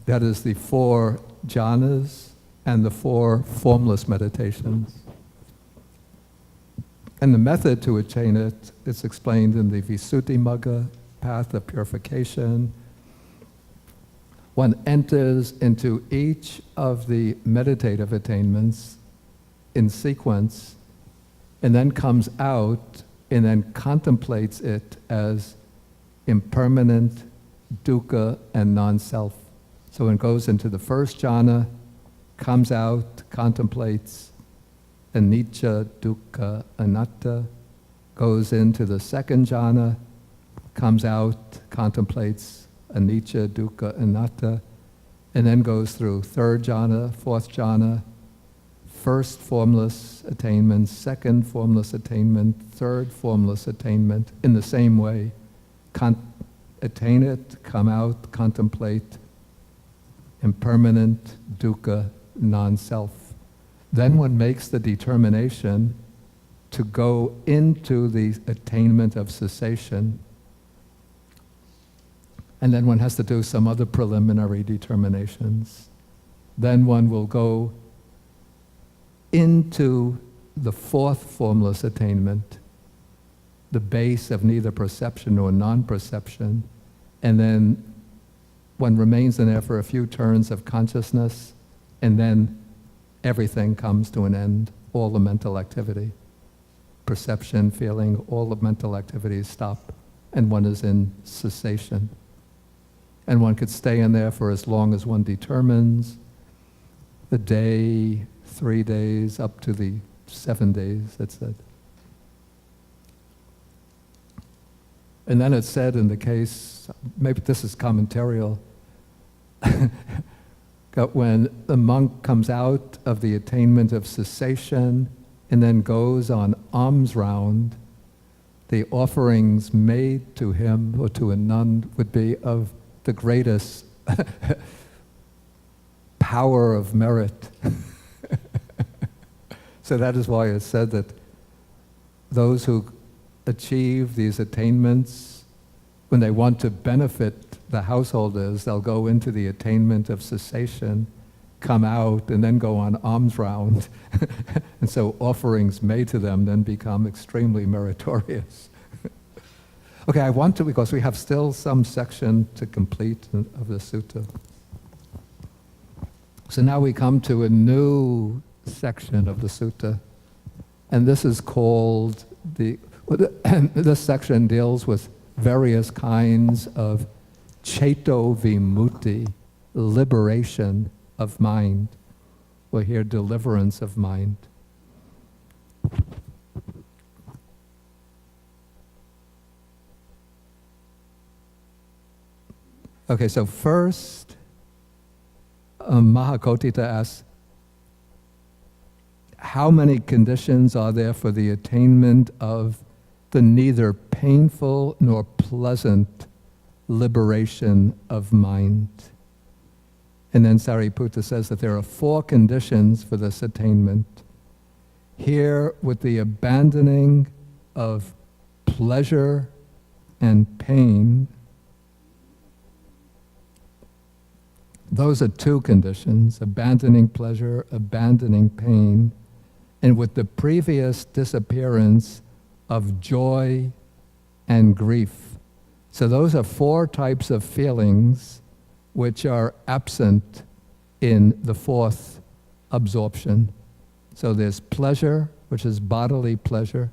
That is the 4 jhanas and the 4 formless meditations. And the method to attain it is explained in the Visuddhimagga, path of purification. One enters into each of the meditative attainments in sequence, and then comes out and then contemplates it as impermanent, dukkha, and non-self. So it goes into the first jhana, comes out, contemplates anicca, dukkha, anatta, goes into the second jhana, comes out, contemplates anicca, dukkha, anatta, and then goes through third jhana, fourth jhana, first formless attainment, second formless attainment, third formless attainment, in the same way. Attain it, come out, contemplate impermanent, dukkha, non-self. Then one makes the determination to go into the attainment of cessation, and then one has to do some other preliminary determinations. Then one will go into the 4th formless attainment, the base of neither perception nor non-perception, and then one remains in there for a few turns of consciousness, and then everything comes to an end, all the mental activity. Perception, feeling, all the mental activities stop, and one is in cessation. And one could stay in there for as long as one determines, a day, 3 days, up to the 7 days, it said. And then it said in the case, maybe this is commentarial, when the monk comes out of the attainment of cessation and then goes on alms round, the offerings made to him or to a nun would be of the greatest power of merit. So that is why it said that those who achieve these attainments, when they want to benefit the householders, they'll go into the attainment of cessation, come out, and then go on alms round. And so offerings made to them then become extremely meritorious. Okay, I want to, because we have still some section to complete of the sutta. So now we come to a new section of the sutta, and this is called this section deals with various kinds of ceto vimutti, liberation of mind. We'll hear deliverance of mind. Okay, so first, Mahakotita asks, how many conditions are there for the attainment of the neither painful nor pleasant liberation of mind? And then Sariputta says that there are 4 conditions for this attainment. Here, with the abandoning of pleasure and pain, those are 2 conditions, abandoning pleasure, abandoning pain, and with the previous disappearance of joy and grief. So those are 4 types of feelings which are absent in the 4th absorption. So there's pleasure, which is bodily pleasure.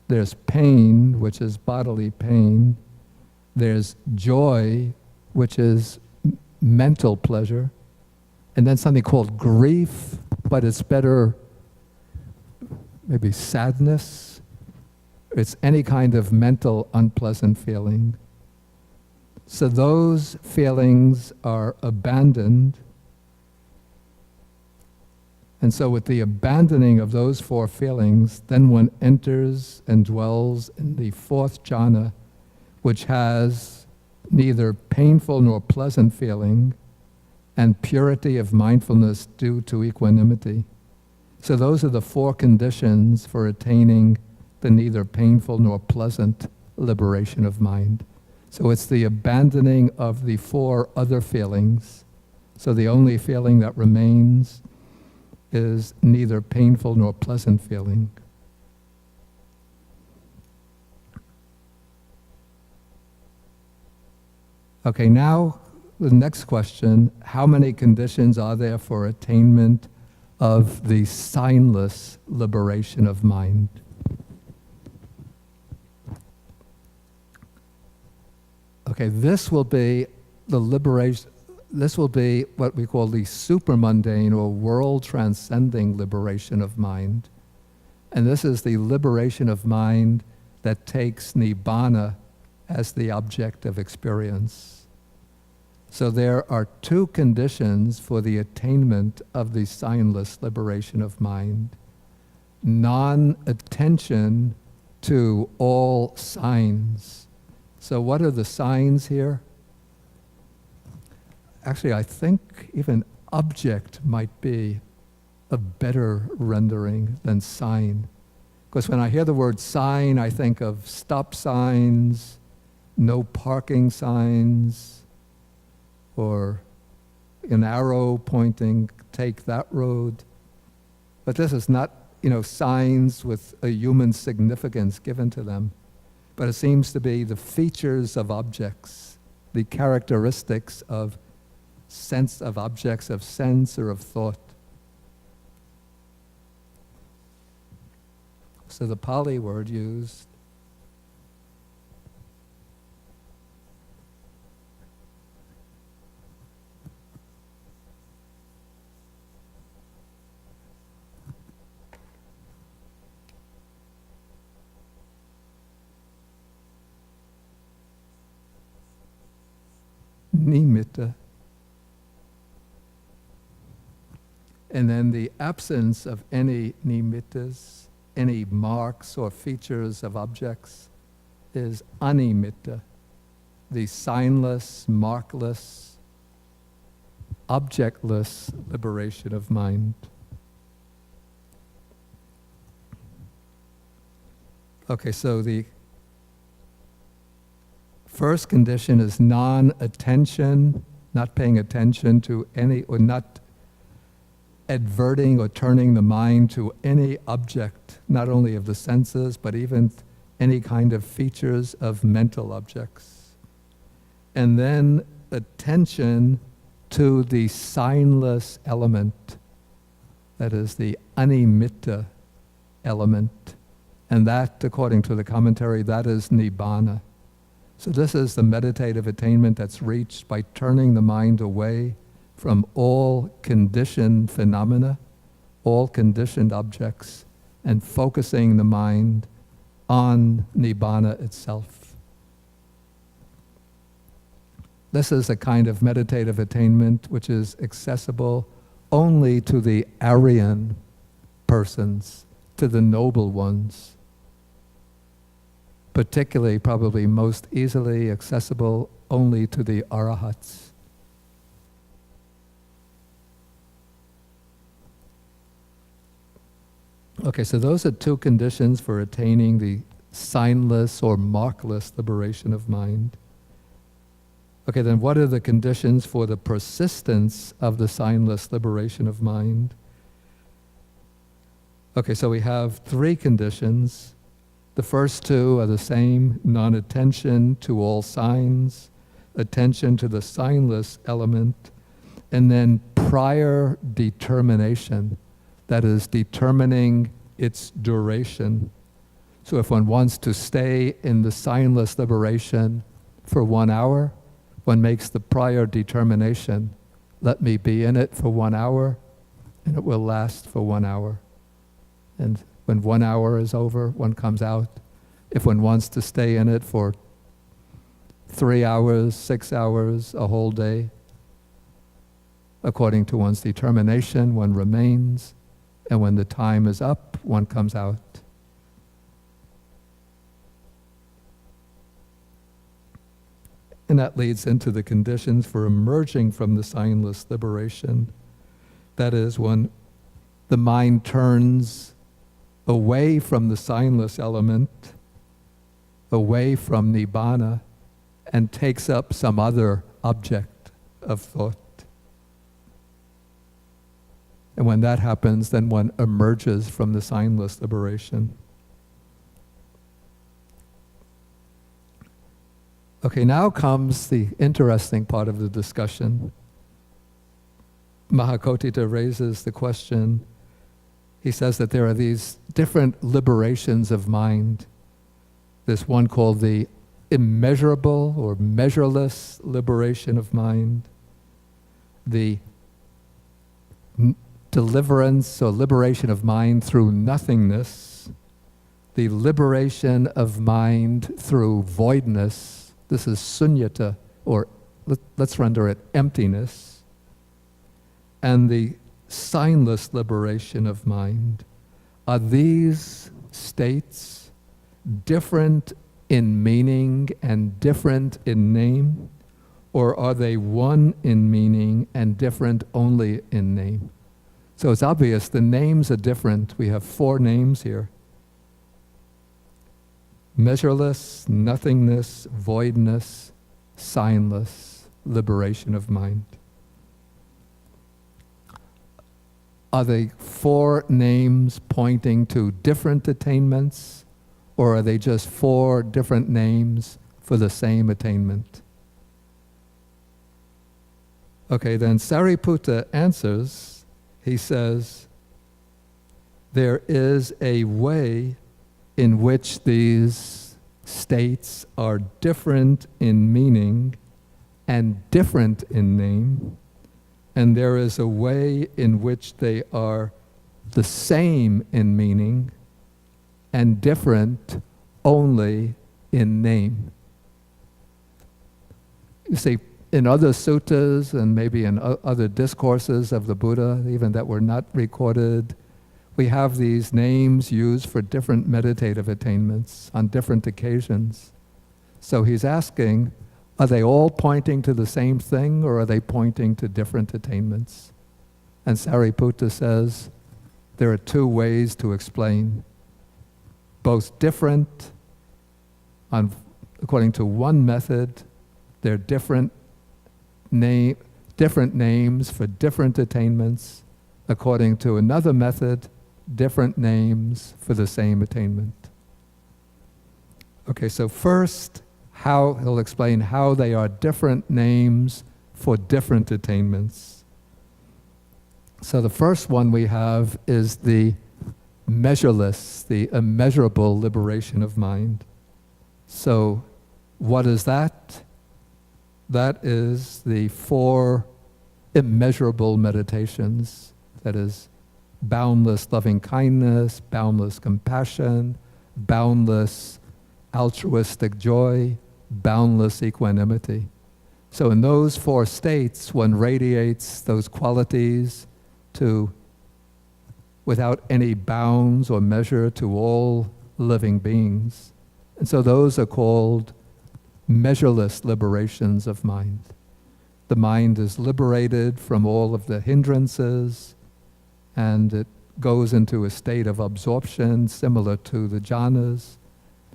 There's pain, which is bodily pain. There's joy, which is mental pleasure. And then something called grief, but it's better, maybe sadness. It's any kind of mental unpleasant feeling. So those feelings are abandoned. And so with the abandoning of those 4 feelings, then one enters and dwells in the 4th jhana, which has neither painful nor pleasant feeling and purity of mindfulness due to equanimity. So those are the 4 conditions for attaining the neither painful nor pleasant liberation of mind. So it's the abandoning of the four other feelings. So the only feeling that remains is neither painful nor pleasant feeling. Okay, now the next question, how many conditions are there for attainment of the signless liberation of mind? Okay, this will be the liberation, this will be what we call the supramundane or world-transcending liberation of mind. And this is the liberation of mind that takes nibbana as the object of experience. So there are two conditions for the attainment of the signless liberation of mind. Non-attention to all signs. So what are the signs here? Actually, I think even object might be a better rendering than sign. Because when I hear the word sign, I think of stop signs, no parking signs, or an arrow pointing, take that road. But this is not, signs with a human significance given to them. But it seems to be the features of objects, the characteristics of sense of objects, of sense or of thought. So the Pali word used nimitta. And then the absence of any nimittas, any marks or features of objects, is animitta, the signless, markless, objectless liberation of mind. Okay, so the first condition is non-attention, not paying attention to any, or not adverting or turning the mind to any object, not only of the senses, but even any kind of features of mental objects. And then attention to the signless element, that is the animitta element. And that, according to the commentary, that is nibbana. So this is the meditative attainment that's reached by turning the mind away from all conditioned phenomena, all conditioned objects, and focusing the mind on nibbana itself. This is a kind of meditative attainment which is accessible only to the Aryan persons, to the noble ones. Particularly, probably most easily accessible only to the arahats. Okay, so those are two conditions for attaining the signless or markless liberation of mind. Okay, then what are the conditions for the persistence of the signless liberation of mind? Okay, so we have three conditions. The first two are the same: non-attention to all signs, attention to the signless element, and then prior determination, that is determining its duration. So if one wants to stay in the signless liberation for 1 hour, one makes the prior determination, let me be in it for 1 hour, and it will last for 1 hour. And when 1 hour is over, one comes out. If one wants to stay in it for 3 hours, 6 hours, a whole day, according to one's determination, one remains. And when the time is up, one comes out. And that leads into the conditions for emerging from the signless liberation. That is, when the mind turns away from the signless element, away from nibbana, and takes up some other object of thought. And when that happens, then one emerges from the signless liberation. Okay, now comes the interesting part of the discussion. Mahakotita raises the question. He says that there are these different liberations of mind. There's one called the immeasurable or measureless liberation of mind, the deliverance or liberation of mind through nothingness, the liberation of mind through voidness. This is sunyata, or let's render it emptiness, and the signless liberation of mind. Are these states different in meaning and different in name, or are they one in meaning and different only in name? So it's obvious the names are different. We have 4 names here: measureless, nothingness, voidness, signless, liberation of mind. Are they 4 names pointing to different attainments, or are they just 4 different names for the same attainment? Okay, then Sariputta answers. He says, there is a way in which these states are different in meaning and different in name, and there is a way in which they are the same in meaning and different only in name. You see, in other suttas and maybe in other discourses of the Buddha, even that were not recorded, we have these names used for different meditative attainments on different occasions. So he's asking, are they all pointing to the same thing, or are they pointing to different attainments? And Sariputta says there are 2 ways to explain. Both different, according to one method, they're different names for different attainments. According to another method, different names for the same attainment. Okay, so first, he'll explain how they are different names for different attainments. So the first one we have is the measureless, the immeasurable liberation of mind. So what is that? That is the 4 immeasurable meditations. That is boundless loving kindness, boundless compassion, boundless altruistic joy, boundless equanimity. So in those 4 states, one radiates those qualities without any bounds or measure to all living beings. And so those are called measureless liberations of mind. The mind is liberated from all of the hindrances, and it goes into a state of absorption similar to the jhanas,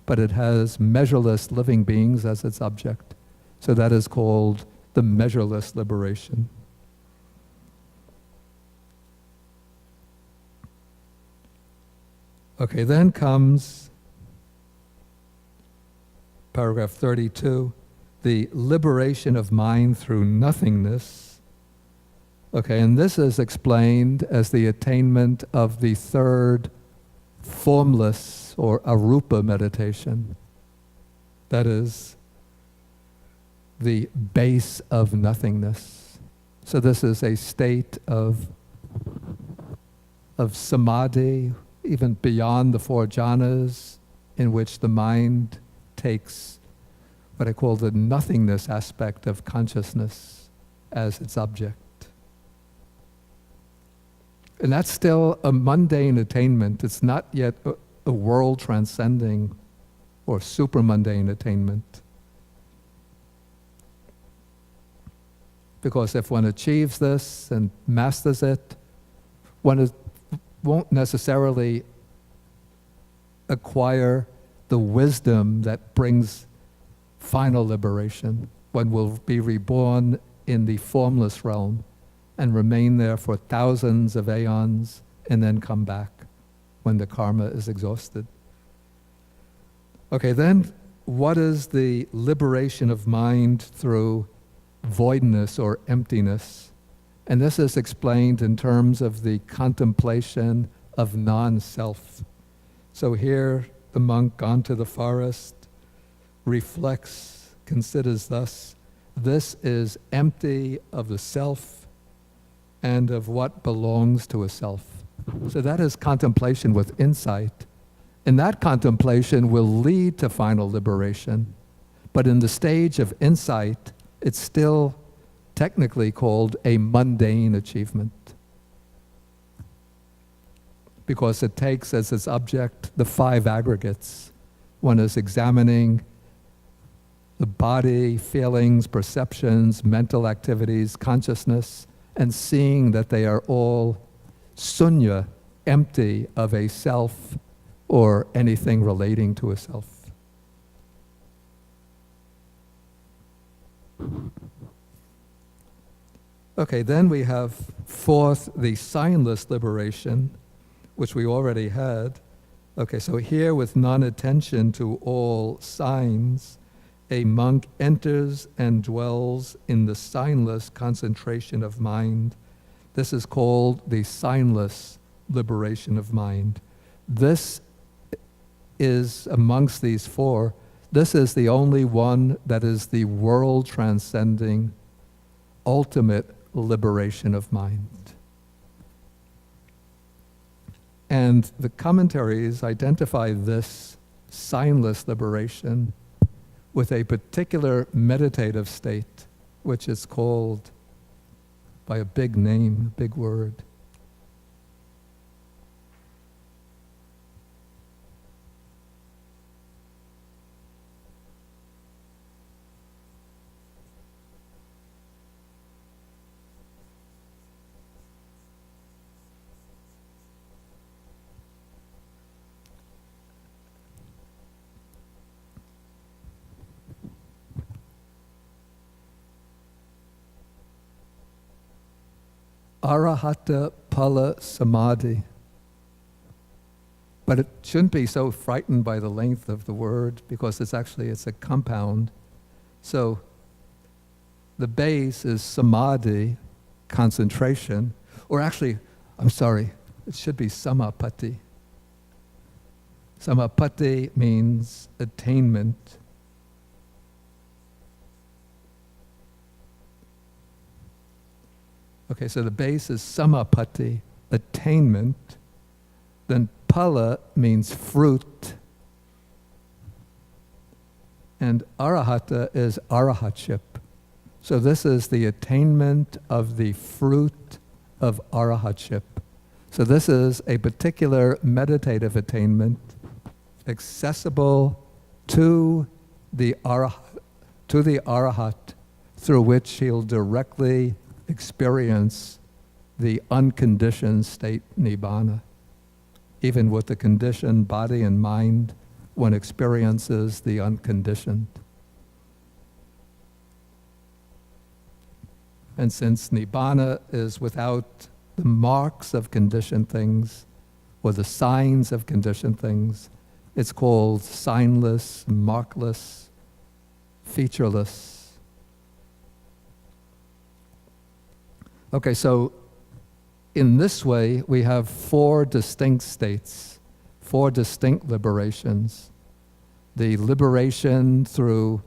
but it has measureless living beings as its object. So that is called the measureless liberation. Okay, then comes paragraph 32, the liberation of mind through nothingness. Okay, and this is explained as the attainment of the 3rd formless or arupa meditation. That is the base of nothingness. So this is a state of samadhi, even beyond the 4 jhanas, in which the mind takes what I call the nothingness aspect of consciousness as its object. And that's still a mundane attainment. It's not yet a world transcending or super mundane attainment. Because if one achieves this and masters it, one won't necessarily acquire the wisdom that brings final liberation, when we'll be reborn in the formless realm and remain there for thousands of aeons and then come back when the karma is exhausted. Okay, then what is the liberation of mind through voidness or emptiness? And this is explained in terms of the contemplation of non-self. So here the monk gone to the forest reflects, considers thus, this is empty of the self and of what belongs to a self. So that is contemplation with insight. And that contemplation will lead to final liberation. But in the stage of insight, it's still technically called a mundane achievement, because it takes as its object the five aggregates. One is examining the body, feelings, perceptions, mental activities, consciousness, and seeing that they are all sunya, empty of a self or anything relating to a self. Okay, then we have fourth, the signless liberation, which we already had. Okay, so here with non-attention to all signs, a monk enters and dwells in the signless concentration of mind. This is called the signless liberation of mind. This is, amongst these four, this is the only one that is the world-transcending, ultimate liberation of mind. And the commentaries identify this signless liberation with a particular meditative state, which is called by a big name, a big word. Arahata Pala Samadhi. But it shouldn't be so frightened by the length of the word, because it's a compound. So the base is samadhi, concentration, or actually, I'm sorry, it should be samapatti. Samapatti means attainment. Okay, so the base is samapatti, attainment. Then pala means fruit. And arahata is arahatship. So this is the attainment of the fruit of arahatship. So this is a particular meditative attainment accessible to the arahat, through which he'll directly experience the unconditioned state nibbana. Even with the conditioned body and mind, one experiences the unconditioned. And since nibbana is without the marks of conditioned things, or the signs of conditioned things, it's called signless, markless, featureless. Okay, so in this way, we have four distinct states, four distinct liberations. The liberation through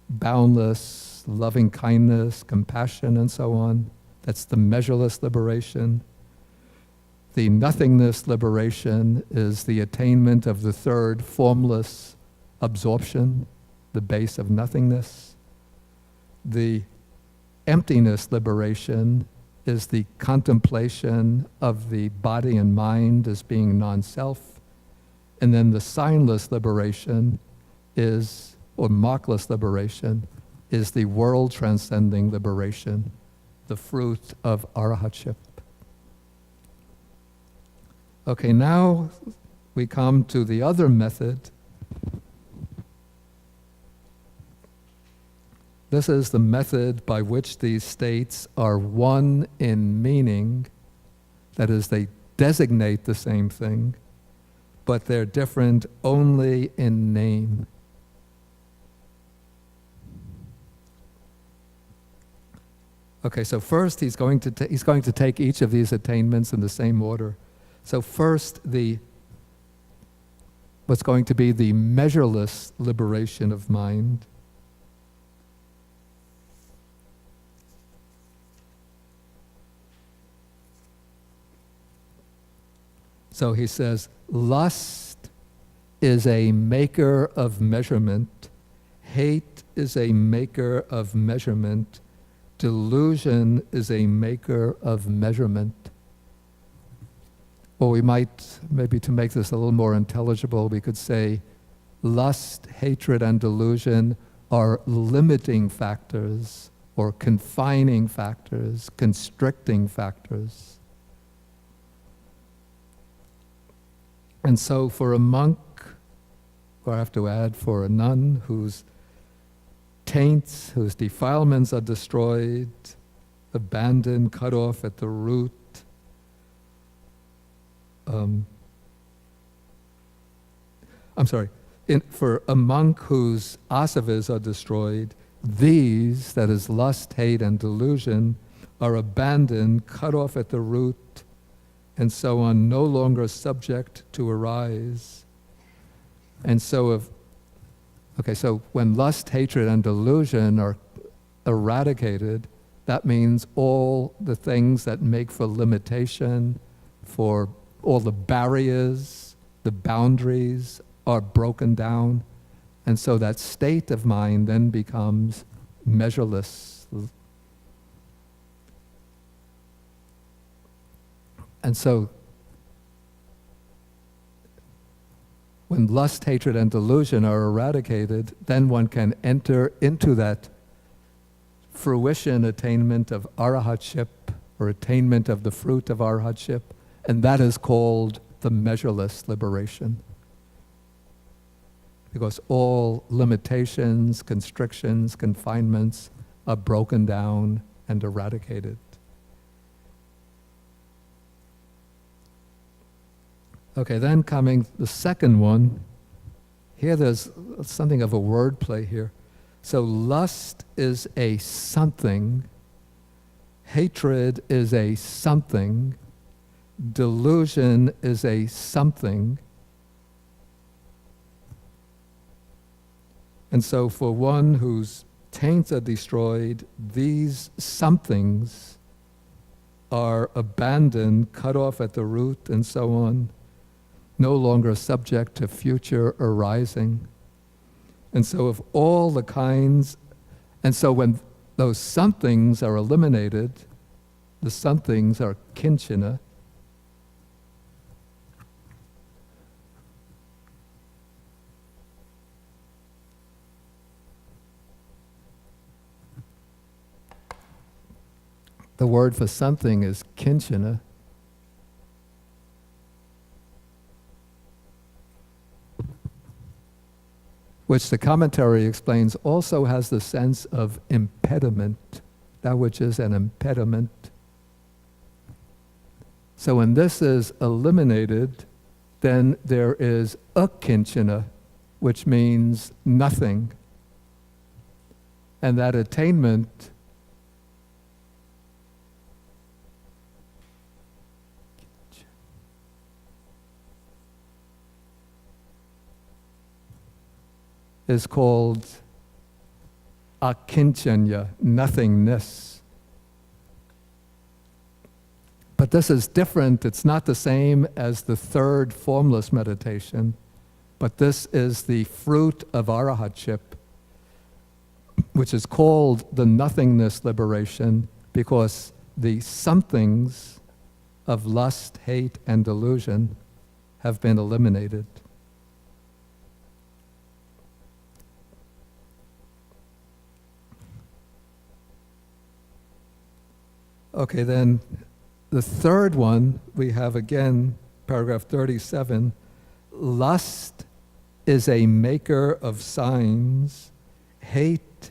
boundless, loving kindness, compassion, and so on. That's the measureless liberation. The nothingness liberation is the attainment of the third formless absorption, the base of nothingness. The emptiness liberation is the contemplation of the body and mind as being non-self. And then the signless liberation is, or markless liberation, is the world-transcending liberation, the fruit of arahatship. Okay, now we come to the other method, This is the method by which these states are one in meaning, that is, they designate the same thing, but they're different only in name. Okay, so first he's going to take each of these attainments in the same order. So first, what's going to be the measureless liberation of mind. So he says, lust is a maker of measurement, hate is a maker of measurement, delusion is a maker of measurement. Or we might, maybe to make this a little more intelligible, we could say lust, hatred, and delusion are limiting factors or confining factors, constricting factors. And so for a monk, or I have to add for a nun whose taints, whose defilements are destroyed, abandoned, cut off at the root, for a monk whose asavas are destroyed, these, that is lust, hate, and delusion, are abandoned, cut off at the root, and so on, no longer subject to arise. And so so when lust, hatred, and delusion are eradicated, that means all the things that make for limitation, for all the barriers, the boundaries are broken down. And so that state of mind then becomes measureless. And so when lust, hatred, and delusion are eradicated, then one can enter into that fruition attainment of arahatship, or attainment of the fruit of arahatship, and that is called the measureless liberation. Because all limitations, constrictions, confinements are broken down and eradicated. Okay, then coming the second one. Here there's something of a word play here. So lust is a something, hatred is a something, delusion is a something. And so for one whose taints are destroyed, these somethings are abandoned, cut off at the root, and so on, no longer subject to future arising. And so if all the kinds, and so when those somethings are eliminated, the somethings are kinchana. The word for something is kinchana. Which the commentary explains also has the sense of impediment, that which is an impediment. So when this is eliminated, then there is akinchana, which means nothing. And that attainment is called akinchanya, nothingness. But this is different. It's not the same as the third formless meditation, but this is the fruit of arahatship, which is called the nothingness liberation, because the somethings of lust, hate, and delusion have been eliminated. Okay, then the third one, we have again, paragraph 37, lust is a maker of signs, hate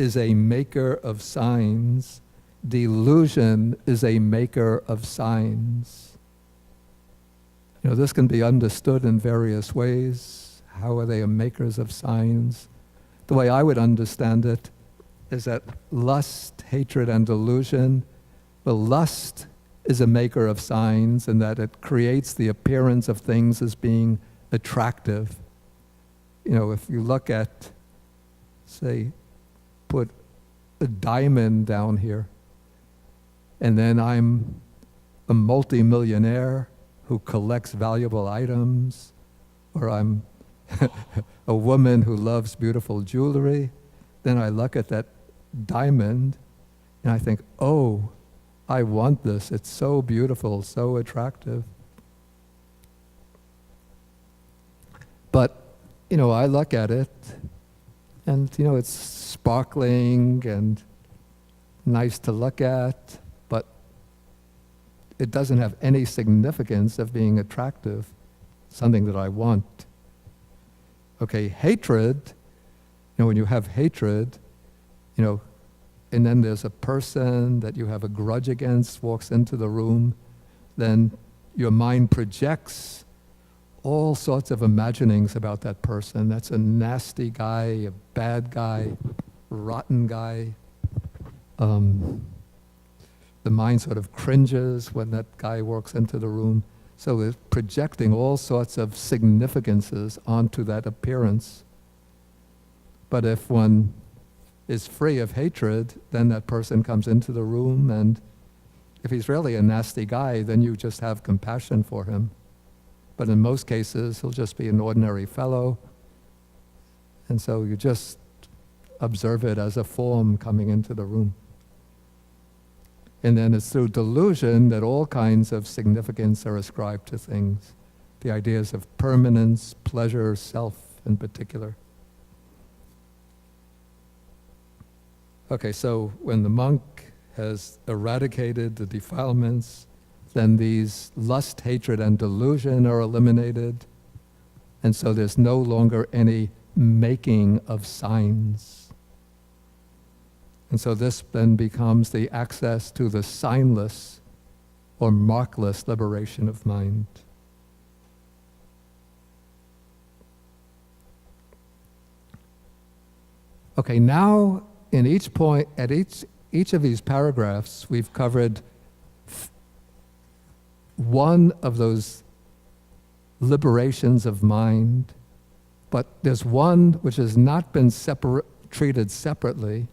is a maker of signs. Delusion is a maker of signs. This can be understood in various ways. How are they makers of signs? The way I would understand it is that lust, hatred, and delusion, well, lust is a maker of signs in that it creates the appearance of things as being attractive. If you look at, say, put a diamond down here, and then I'm a multi-millionaire who collects valuable items, or I'm a woman who loves beautiful jewelry, then I look at that diamond and I think, oh, I want this. It's so beautiful, so attractive. But, I look at it and, it's sparkling and nice to look at, but it doesn't have any significance of being attractive, something that I want. Okay, hatred, when you have hatred, and then there's a person that you have a grudge against walks into the room, then your mind projects all sorts of imaginings about that person. That's a nasty guy, a bad guy, rotten guy. The mind sort of cringes when that guy walks into the room. So it's projecting all sorts of significances onto that appearance. But if one is free of hatred, then that person comes into the room, and if he's really a nasty guy, then you just have compassion for him. But in most cases, he'll just be an ordinary fellow, and so you just observe it as a form coming into the room. And then it's through delusion that all kinds of significance are ascribed to things. The ideas of permanence, pleasure, self in particular. Okay, so when the monk has eradicated the defilements, then these lust, hatred, and delusion are eliminated. And so there's no longer any making of signs. And so this then becomes the access to the signless or markless liberation of mind. Okay, now in each point, at each of these paragraphs, we've covered one of those liberations of mind, but there's one which has not been treated separately,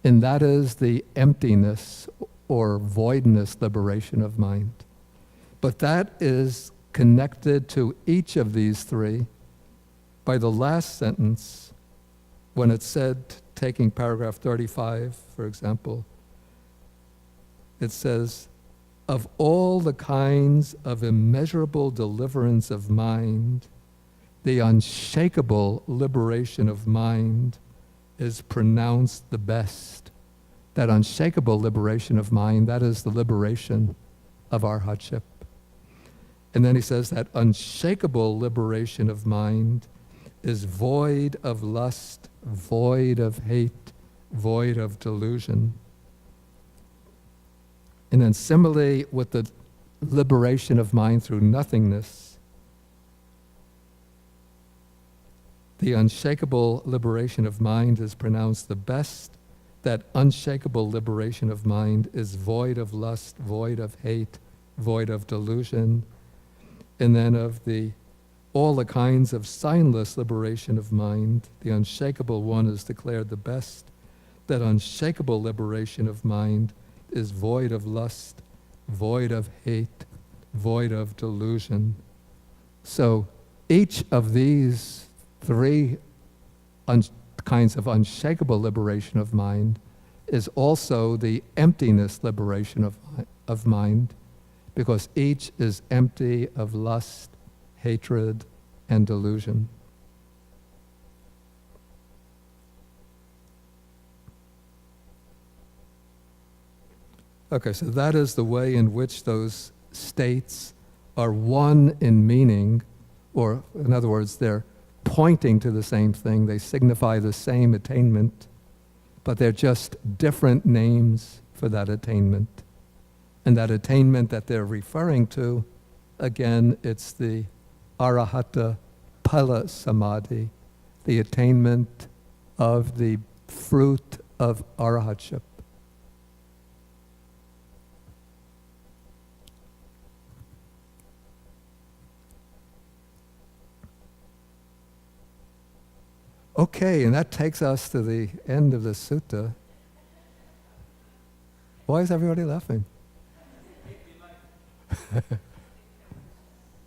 and that is the emptiness or voidness liberation of mind. But that is connected to each of these three by the last sentence when it said, taking paragraph 35, for example, it says, of all the kinds of immeasurable deliverance of mind, the unshakable liberation of mind is pronounced the best. That unshakable liberation of mind, that is the liberation of our hardship. And then he says that unshakable liberation of mind is void of lust, void of hate, void of delusion. And then similarly with the liberation of mind through nothingness, the unshakable liberation of mind is pronounced the best. That unshakable liberation of mind is void of lust, void of hate, void of delusion. And then of all the kinds of signless liberation of mind, the unshakable one is declared the best. That unshakable liberation of mind is void of lust, void of hate, void of delusion. So each of these three kinds of unshakable liberation of mind is also the emptiness liberation of mind, because each is empty of lust, hatred, and delusion. Okay, so that is the way in which those states are one in meaning, or in other words, they're pointing to the same thing. They signify the same attainment, but they're just different names for that attainment. And that attainment that they're referring to, again, it's the arahata phala samadhi, the attainment of the fruit of arahatship. Okay, and that takes us to the end of the sutta. Why is everybody laughing?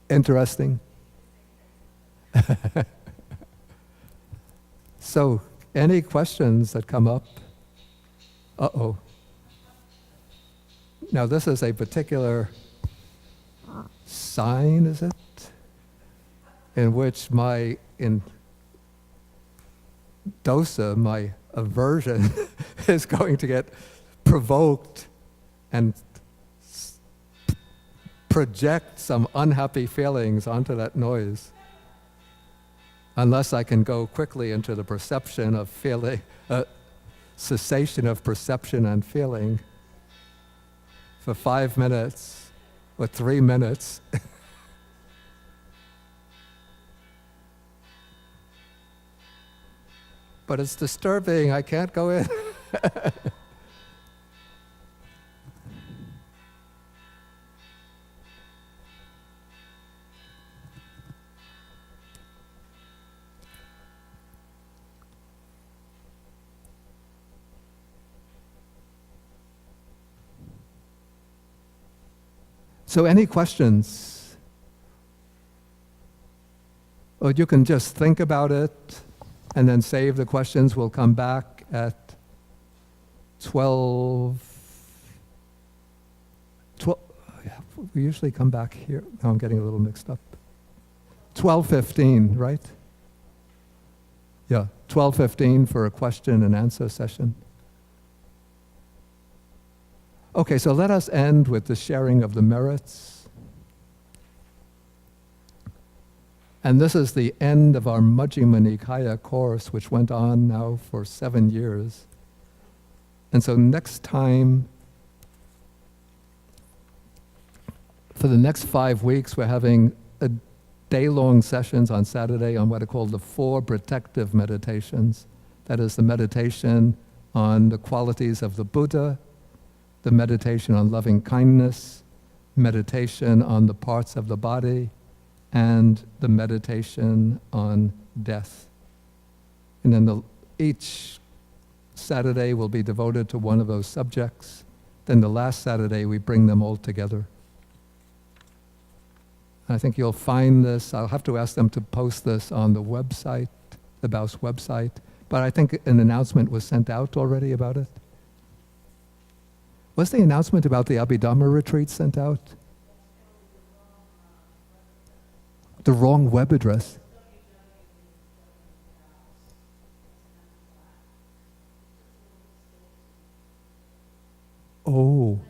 Interesting. So, any questions that come up? Uh-oh. Now, this is a particular sign, is it? In which dosa, my aversion, is going to get provoked and project some unhappy feelings onto that noise. Unless I can go quickly into the perception of feeling, cessation of perception and feeling for 5 minutes or 3 minutes. But it's disturbing, I can't go in. So any questions? Or you can just think about it and then save the questions. We'll come back at 12. Yeah, we usually come back here. Now I'm getting a little mixed up. 12:15, right? Yeah, 12:15 for a question and answer session. Okay, so let us end with the sharing of the merits. And this is the end of our Majjhima Nikaya course, which went on now for 7 years. And so next time, for the next 5 weeks, we're having a day-long sessions on Saturday on what are called the 4 protective meditations. That is the meditation on the qualities of the Buddha, the meditation on loving kindness, meditation on the parts of the body, and the meditation on death. And then each Saturday will be devoted to one of those subjects. Then the last Saturday we bring them all together. I think you'll find this, I'll have to ask them to post this on the website, the Bao's website, but I think an announcement was sent out already about it. Was the announcement about the Abhidhamma retreat sent out? The wrong web address. Oh,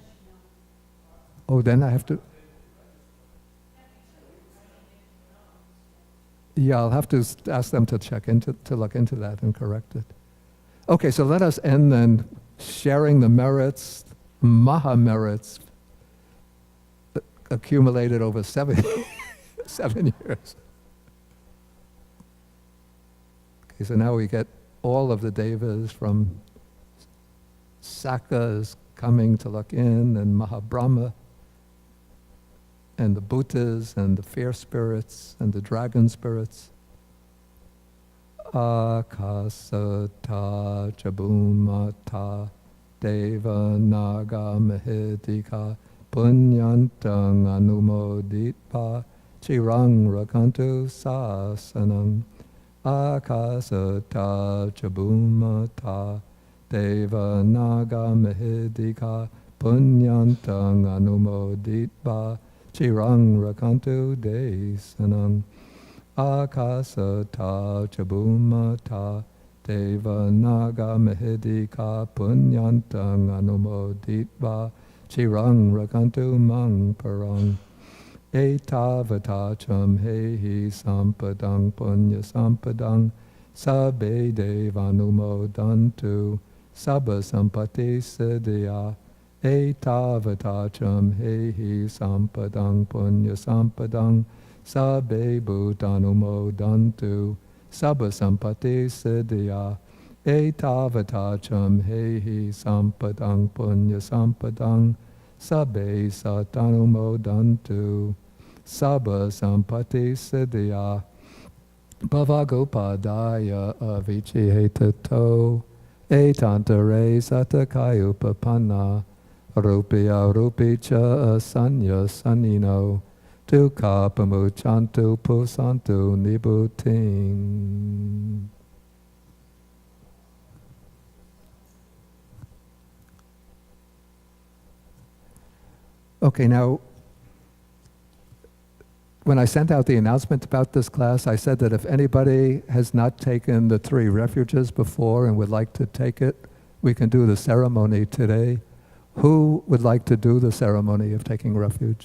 then I have to... Yeah, I'll have to ask them to look into that and correct it. Okay, so let us end then sharing the merits, Maha merits, accumulated over 7 years. Okay, so now we get all of the devas from Sakas coming to look in, and Mahabrahma, and the Bhutas, and the fair spirits, and the dragon spirits. Akasata chabumata deva naga mahedika punyantang anumoditpa chirang rakantu sasanam. Akasata chabumata deva naga mahedika punyantang anumoditpa chirang rakantu desanam. Akasata chabumata deva naga mahedika punyantang anumoditva chirang rakantu mang parang. Etavatacham hehi sampadang punya sampadang sabbe devanumodantu sabba sampati siddhya, etavatacham hehi sampadang punya sampadang, sabbe bhutanumodantu, sabba sampati siddhya, etavatacham hehi sampadang punya sampadang, sabbe satanumodantu, sabba sampati siddhya, bhavagopadaya avichihetato, etantare satakayupapanna, rupya rupicha asanya sanino, dukkha pamuchantu pusantu nibuting. Okay, now, when I sent out the announcement about this class, I said that if anybody has not taken the 3 refuges before and would like to take it, we can do the ceremony today. Who would like to do the ceremony of taking refuge?